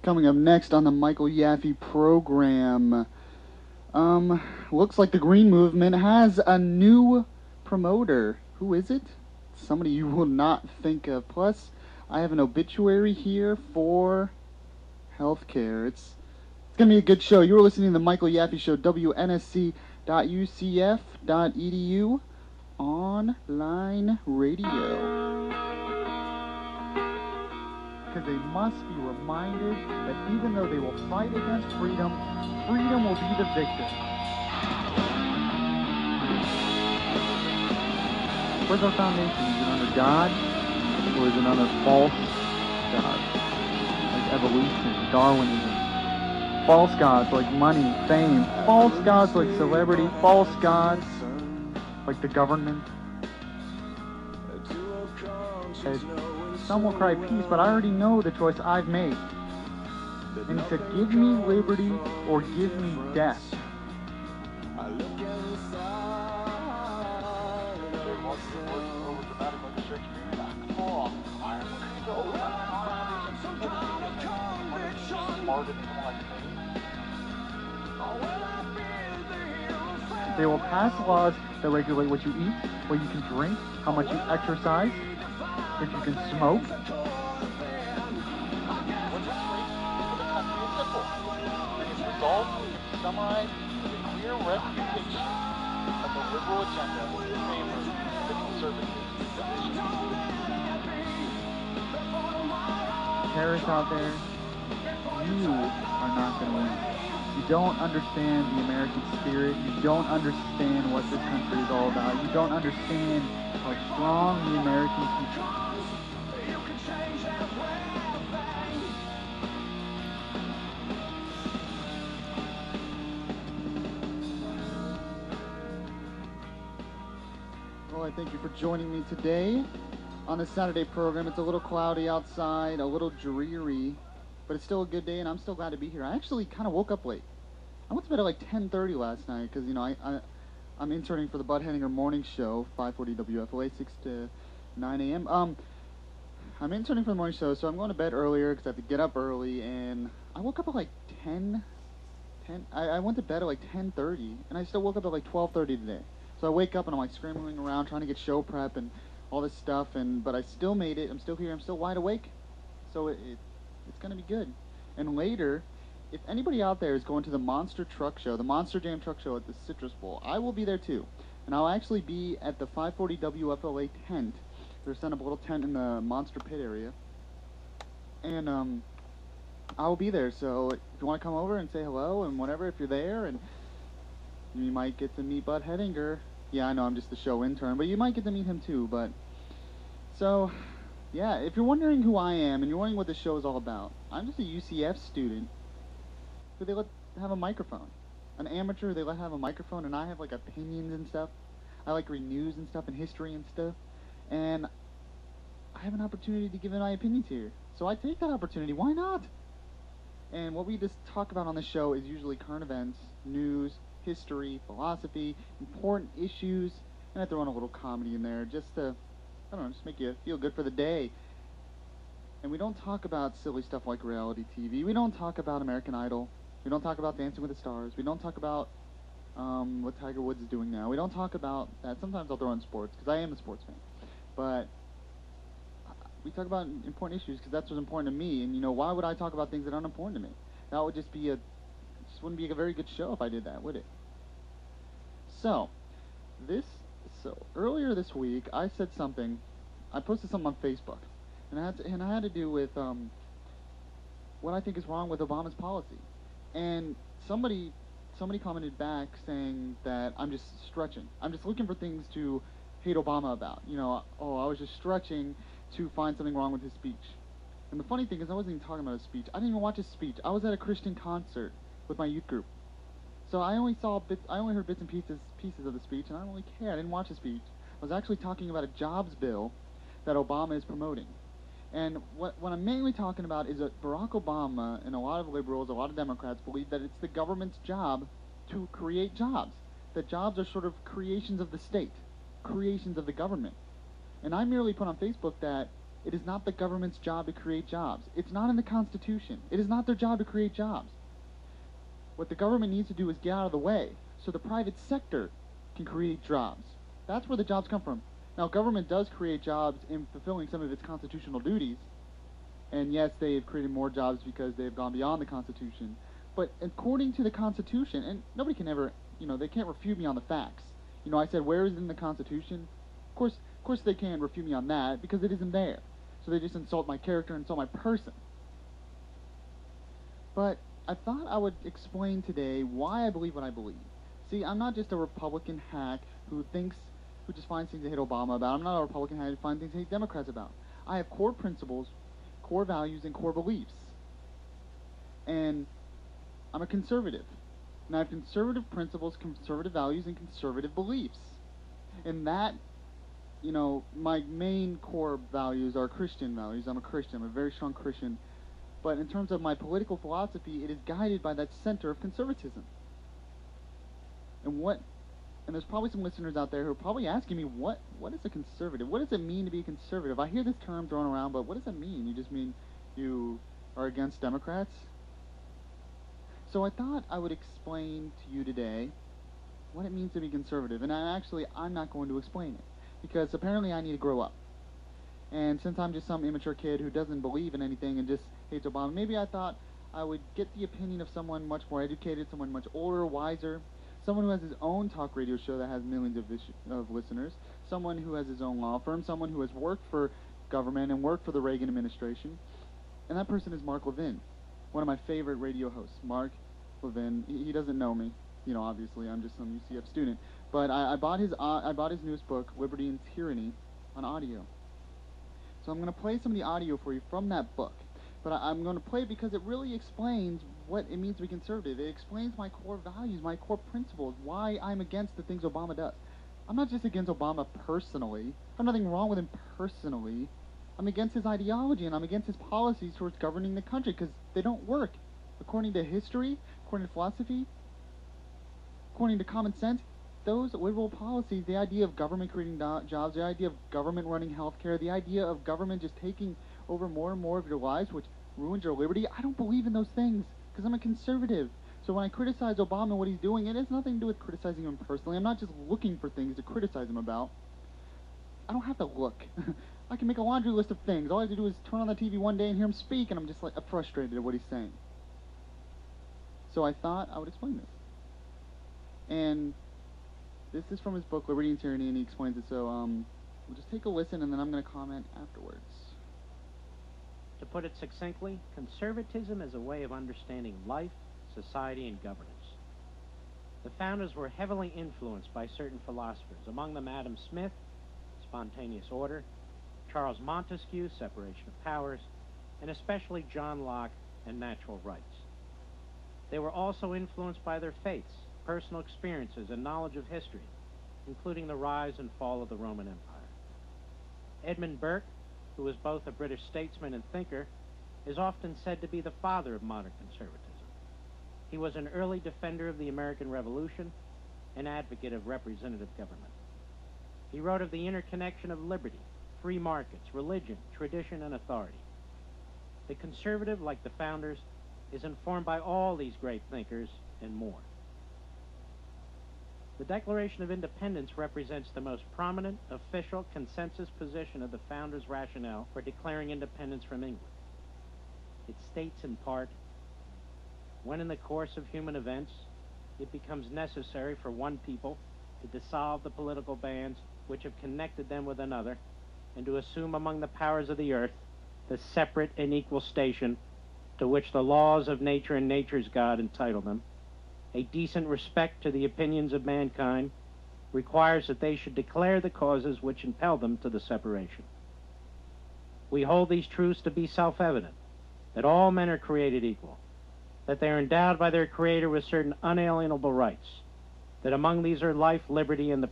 Coming up next on the Michael Yaffee program, looks like the Green Movement has a new promoter. Who is it? Somebody you will not think of. Plus, I have an obituary here for healthcare. It's going to be a good show. You are listening to the Michael Yaffee Show, WNSC.UCF.edu, online radio. Because they must be reminded that even though they will fight against freedom, freedom will be the victor. Where's our foundation? Is it under God, or is it under false gods? Like evolution, Darwinism. False gods like money, fame. False gods like celebrity. False gods like the government. Some will cry peace, but I already know the choice I've made. And he said, give me liberty or give me death. They will pass laws that regulate what you eat, what you can drink, how much you exercise, if you can smoke. Result summarized as a clear refutation of the liberal agenda in favor of the conservative position. Terrorists out there, you are not going to win. You don't understand the American spirit. You don't understand what this country is all about. You don't understand how strong the American people are. Well, I thank you for joining me today on this Saturday program. It's a little cloudy outside, a little dreary, but it's still a good day, and I'm still glad to be here. I actually kind of woke up late. I went to bed at like 10:30 last night because, you know, I'm interning for the Bud Henninger morning show, 540 WFOA, 6 to 9 a.m. I'm interning for the morning show, so I'm going to bed earlier because I have to get up early, and I woke up at like 10. I went to bed at like 10:30, and I still woke up at like 12:30 today. So I wake up and I'm like scrambling around trying to get show prep and all this stuff, but I still made it. I'm still here. I'm still wide awake. So it's going to be good. And later, if anybody out there is going to the Monster Truck Show, the Monster Jam Truck Show at the Citrus Bowl, I will be there too. And I'll actually be at the 540 WFLA tent. They're setting up a little tent in the Monster Pit area. And I'll be there. So if you want to come over and say hello and whatever, if you're there, and you might get to meet Bud Henninger. Yeah, I know I'm just the show intern, but you might get to meet him too. But so, yeah, if you're wondering who I am and you're wondering what this show is all about, I'm just a UCF student who they let have a microphone. An amateur who they let have a microphone, and I have like opinions and stuff. I like read news and stuff and history and stuff. And I have an opportunity to give my opinions here. So I take that opportunity. Why not? And what we just talk about on the show is usually current events, news, history, philosophy, important issues, and I throw in a little comedy in there just to, I don't know, just make you feel good for the day. And we don't talk about silly stuff like reality TV. We don't talk about American Idol. We don't talk about Dancing with the Stars. We don't talk about what Tiger Woods is doing now. We don't talk about that. Sometimes I'll throw in sports because I am a sports fan. But we talk about important issues because that's what's important to me. And, you know, why would I talk about things that aren't important to me? That would just be wouldn't be a very good show if I did that, would it? So earlier this week, I said something. I posted something on Facebook, and I had to do with what I think is wrong with Obama's policy. And somebody commented back saying that I'm just stretching. I'm just looking for things to hate Obama about. You know, I was just stretching to find something wrong with his speech. And the funny thing is, I wasn't even talking about his speech. I didn't even watch his speech. I was at a Christian concert with my youth group. So I only heard bits and pieces of the speech, and I don't really care. I didn't watch the speech. I was actually talking about a jobs bill that Obama is promoting. And what I'm mainly talking about is that Barack Obama and a lot of liberals, a lot of Democrats believe that it's the government's job to create jobs. That jobs are sort of creations of the state, creations of the government. And I merely put on Facebook that It is not the government's job to create jobs. It's not in the Constitution. It is not their job to create jobs. What the government needs to do is get out of the way so the private sector can create jobs. That's where the jobs come from. Now, government does create jobs in fulfilling some of its constitutional duties, and yes, they have created more jobs because they have gone beyond the Constitution. But according to the Constitution, and nobody can ever, they can't refute me on the facts. I said, where is it in the Constitution? Of course they can't refute me on that because it isn't there. So they just insult my character, insult my person. But I thought I would explain today why I believe what I believe. See, I'm not just a Republican hack who just finds things to hate Obama about. I'm not a Republican hack who finds things to hate Democrats about. I have core principles, core values, and core beliefs. And I'm a conservative. And I have conservative principles, conservative values, and conservative beliefs. And that, my main core values are Christian values. I'm a Christian. I'm a very strong Christian. But in terms of my political philosophy, it is guided by that center of conservatism. And there's probably some listeners out there who are probably asking me, what is a conservative? What does it mean to be a conservative? I hear this term thrown around, but what does it mean? You just mean you are against Democrats? So I thought I would explain to you today what it means to be conservative. And I'm not going to explain it, because apparently I need to grow up. And since I'm just some immature kid who doesn't believe in anything and just hates Obama, maybe I thought I would get the opinion of someone much more educated, someone much older, wiser, someone who has his own talk radio show that has millions of listeners, someone who has his own law firm, someone who has worked for government and worked for the Reagan administration. And that person is Mark Levin, one of my favorite radio hosts. Mark Levin, he doesn't know me, obviously I'm just some UCF student, but I bought his newest book, Liberty and Tyranny, on audio. So I'm going to play some of the audio for you from that book. But I'm going to play it because it really explains what it means to be conservative. It explains my core values, my core principles, why I'm against the things Obama does. I'm not just against Obama personally. There's nothing wrong with him personally. I'm against his ideology, and I'm against his policies towards governing the country because they don't work. According to history, according to philosophy, according to common sense, those liberal policies, the idea of government creating jobs, the idea of government running healthcare, the idea of government just taking over more and more of your lives, which ruins your liberty, I don't believe in those things because I'm a conservative. So when I criticize Obama and what he's doing, it has nothing to do with criticizing him personally. I'm not just looking for things to criticize him about. I don't have to look. I can make a laundry list of things. All I have to do is turn on the TV one day and hear him speak, and I'm just frustrated at what he's saying. So I thought I would explain this. And this is from his book, Liberty and Tyranny, and he explains it. So we'll just take a listen, and then I'm going to comment afterwards. To put it succinctly, conservatism is a way of understanding life, society, and governance. The founders were heavily influenced by certain philosophers, among them Adam Smith, spontaneous order, Charles Montesquieu, separation of powers, and especially John Locke and natural rights. They were also influenced by their faiths, personal experiences, and knowledge of history, including the rise and fall of the Roman Empire. Edmund Burke, who was both a British statesman and thinker, is often said to be the father of modern conservatism. He was an early defender of the American Revolution, an advocate of representative government. He wrote of the interconnection of liberty, free markets, religion, tradition, and authority. The conservative, like the founders, is informed by all these great thinkers and more. The Declaration of Independence represents the most prominent official consensus position of the founders' rationale for declaring independence from England. It states in part, when in the course of human events it becomes necessary for one people to dissolve the political bands which have connected them with another, and to assume among the powers of the earth the separate and equal station to which the laws of nature and nature's God entitle them, a decent respect to the opinions of mankind requires that they should declare the causes which impel them to the separation. We hold these truths to be self-evident, that all men are created equal, that they are endowed by their Creator with certain unalienable rights, that among these are life, liberty, and the